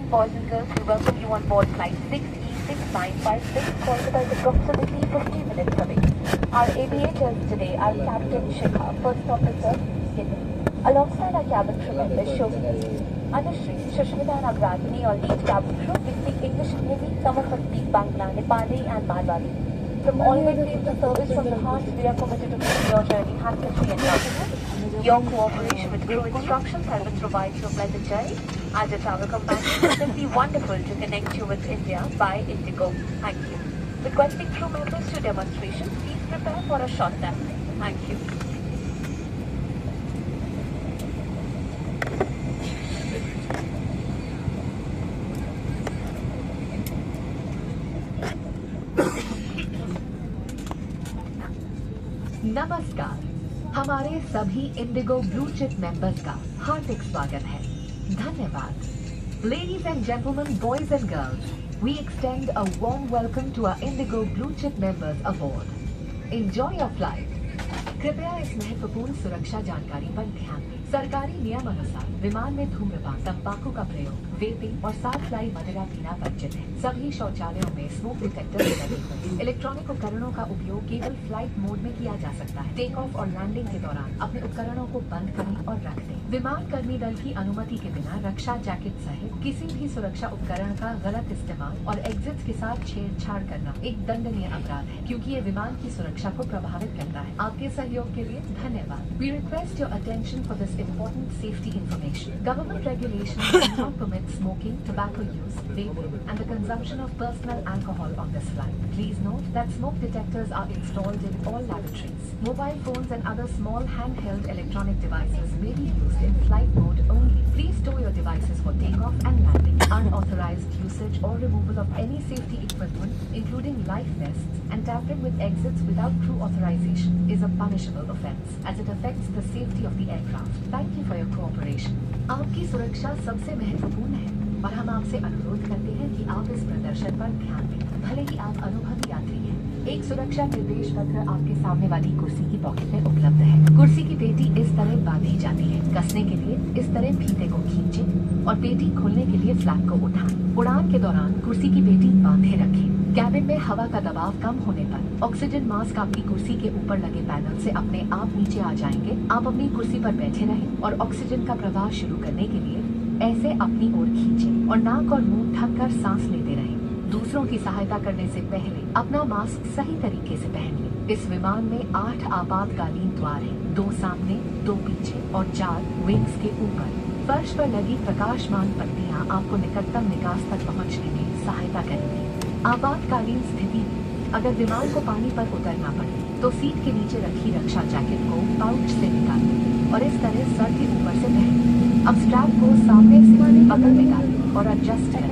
Boys and girls, we welcome you on board flight 6E6956, Kolkata is approximately 50 minutes away. Our aviators today are Captain Shikha, First Officer, Skipping. Alongside our cabin crew members, Shobhit, Anushree, Shushmita and Agrajini, our lead cabin crew, we speak English and Hindi, some of us speak Bangla, Nepali and Marwari. From always being the service from the heart, we are committed to making your journey hassle-free and comfortable. Your cooperation with crew instructions help us provide you a pleasant journey. As a travel companion, it will be wonderful to connect you with India by Indigo. Thank you. Requesting crew members to demonstration, please prepare for a short nap. Thank you. नमस्कार, हमारे सभी Indigo blue chip members का हार्दिक स्वागत है। धन्यवाद। Ladies and gentlemen, boys and girls, we extend a warm welcome to our Indigo blue chip members aboard. Enjoy your flight. कृपया इस महत्वपूर्ण सुरक्षा जानकारी पर ध्यान दें। सरकारी नियम अनुसार विमान में धूम्रपान, तंबाकू का प्रयोग, वेपिंग और साथ लाई मदिरा पीना वर्जित है। सभी शौचालयों में स्मोक डिटेक्टर लगे हों। इलेक्ट्रॉनिक उपकरणों का उपयोग केवल फ्लाइट मोड में किया जा सकता है। टेक ऑफ और लैंडिंग के दौरान अपने उपकरणों को बंद करें और रख दें। विमान कर्मी दल की अनुमति के बिना रक्षा जैकेट सहित किसी भी सुरक्षा उपकरण का गलत इस्तेमाल और एग्जिट के साथ छेड़छाड़ करना एक दंडनीय अपराध है, क्योंकि ये विमान की सुरक्षा को प्रभावित करता है। आपके सहयोग के लिए धन्यवाद। We request your attention for this important safety information. Government regulations do not permit smoking, tobacco use, vaping, and the consumption of personal alcohol on this flight. Please note that smoke detectors are installed in all lavatories. Mobile phones and other small handheld electronic devices may be used in flight mode only. Please store your devices for takeoff and landing. Unauthorized usage or removal of any safety equipment, including life vests, and tampering with exits without crew authorization is a punishable offense, as it affects the safety of the aircraft. Thank you for your cooperation. आपकी सुरक्षा सबसे महत्वपूर्ण है और हम आपसे अनुरोध करते हैं कि आप इस प्रदर्शन पर ध्यान दें, भले ही आप अनुभवी यात्री हैं। एक सुरक्षा निर्देश पत्र आपके सामने वाली कुर्सी की पॉकेट में उपलब्ध है। कुर्सी की पेटी इस तरह बांधी जाती है। कसने के लिए इस तरह फीते को खींचें और पेटी खोलने के लिए फ्लैप को उठाएं। उड़ान के दौरान कुर्सी की पेटी बांधे रखें। कैबिन में हवा का दबाव कम होने पर ऑक्सीजन मास्क आपकी कुर्सी के ऊपर लगे पैनल से अपने आप नीचे आ जाएंगे। आप अपनी कुर्सी पर बैठे रहें और ऑक्सीजन का प्रवाह शुरू करने के लिए ऐसे अपनी ओर खींचें और नाक और मुंह ढककर सांस लेते रहें। दूसरों की सहायता करने से पहले अपना मास्क सही तरीके से पहन लें। इस विमान में 8 आपातकालीन द्वार हैं, 2 सामने, 2 पीछे और 4 विंग्स के ऊपर। फर्श पर लगी प्रकाशमान पट्टियां आपको निकटतम निकास तक पहुंचने में सहायता करेंगी। आपातकालीन स्थिति में अगर विमान को पानी पर उतरना पड़े तो सीट के नीचे रखी रक्षा जैकेट को पाउच से निकालें और इस तरह सर के ऊपर से पहनें। अब स्ट्रैप को सामने से बगल में डालें और एडजस्ट करें।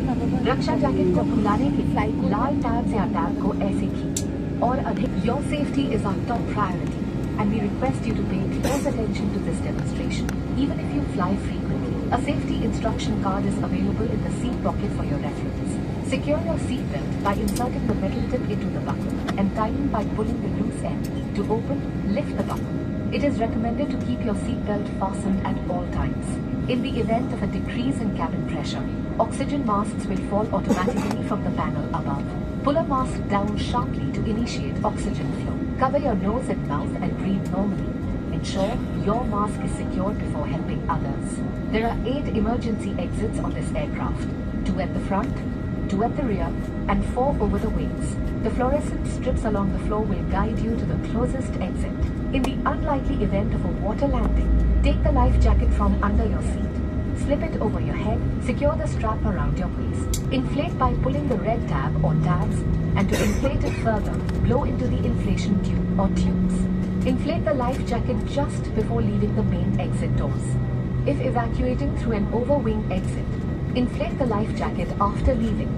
रक्षा जैकेट को खुलाने के लिए लाल टैब या टैब को ऐसे खींचें और अधिक। Your safety is our top priority and we request you to pay close attention to this demonstration. Even if you fly frequently, a safety instruction card is available in the seat pocket for your reference. Secure your seat belt by inserting the metal tip into the buckle and tighten by pulling the loose end. To open, lift the buckle. It is recommended to keep your seat belt fastened at all times. In the event of a decrease in cabin pressure, oxygen masks will fall automatically from the panel above. Pull a mask down sharply to initiate oxygen flow. Cover your nose and mouth and breathe normally. Ensure your mask is secured before helping others. There are 8 emergency exits on this aircraft. 2 at the front, 2 at the rear, and 4 over the wings. The fluorescent strips along the floor will guide you to the closest exit. In the unlikely event of a water landing, take the life jacket from under your seat. Slip it over your head, secure the strap around your waist. Inflate by pulling the red tab or tabs, and to inflate it further, blow into the inflation tube or tubes. Inflate the life jacket just before leaving the main exit doors. If evacuating through an overwing exit, inflate the life jacket after leaving.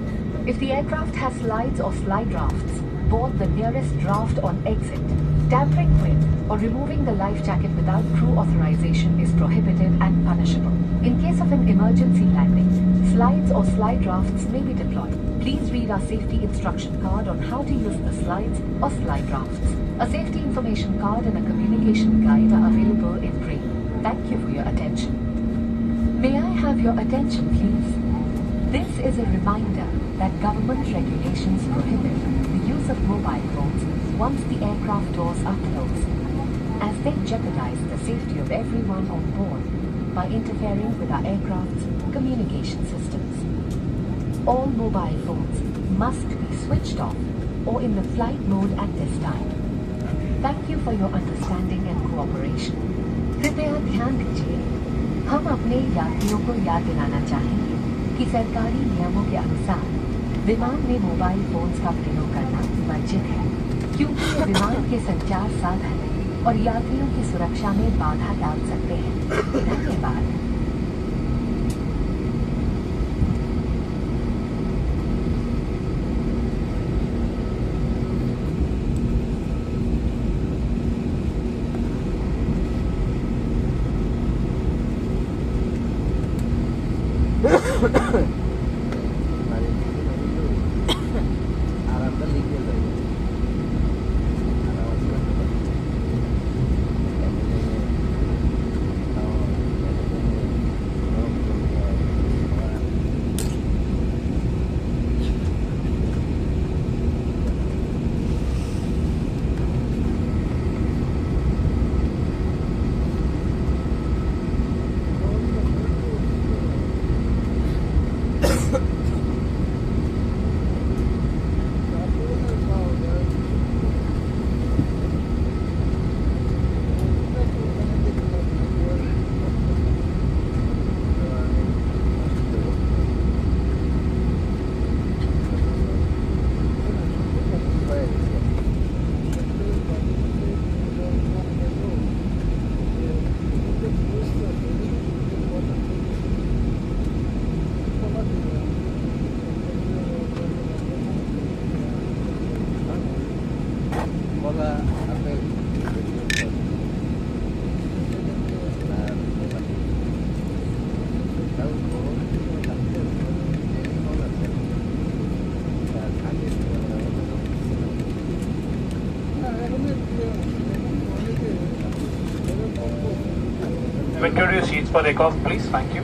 If the aircraft has slides or slide rafts, board the nearest draft on exit. Tampering with or removing the life jacket without crew authorization is prohibited and punishable. In case of an emergency landing, slides or slide rafts may be deployed. Please read our safety instruction card on how to use the slides or slide rafts. A safety information card and a communication guide are available in Braille. Thank you for your attention. May I have your attention, please? This is a reminder that government regulations prohibit the use of mobile phones once the aircraft doors are closed, as they jeopardize the safety of everyone on board by interfering with our aircraft's communication systems. All mobile phones must be switched off or in the flight mode at this time. Thank you for your understanding and cooperation. कृपया ध्यान दीजिए, हम अपने यात्रियों को याद दिलाना चाहेंगे कि सरकारी नियमों के अनुसार विमान में मोबाइल फोन्स का प्रयोग करना वर्जित है, क्योंकि ये विमान के संचार साधन और यात्रियों की सुरक्षा में बाधा डाल सकते हैं। धन्यवाद। Vector your seats for takeoff, please. Thank you.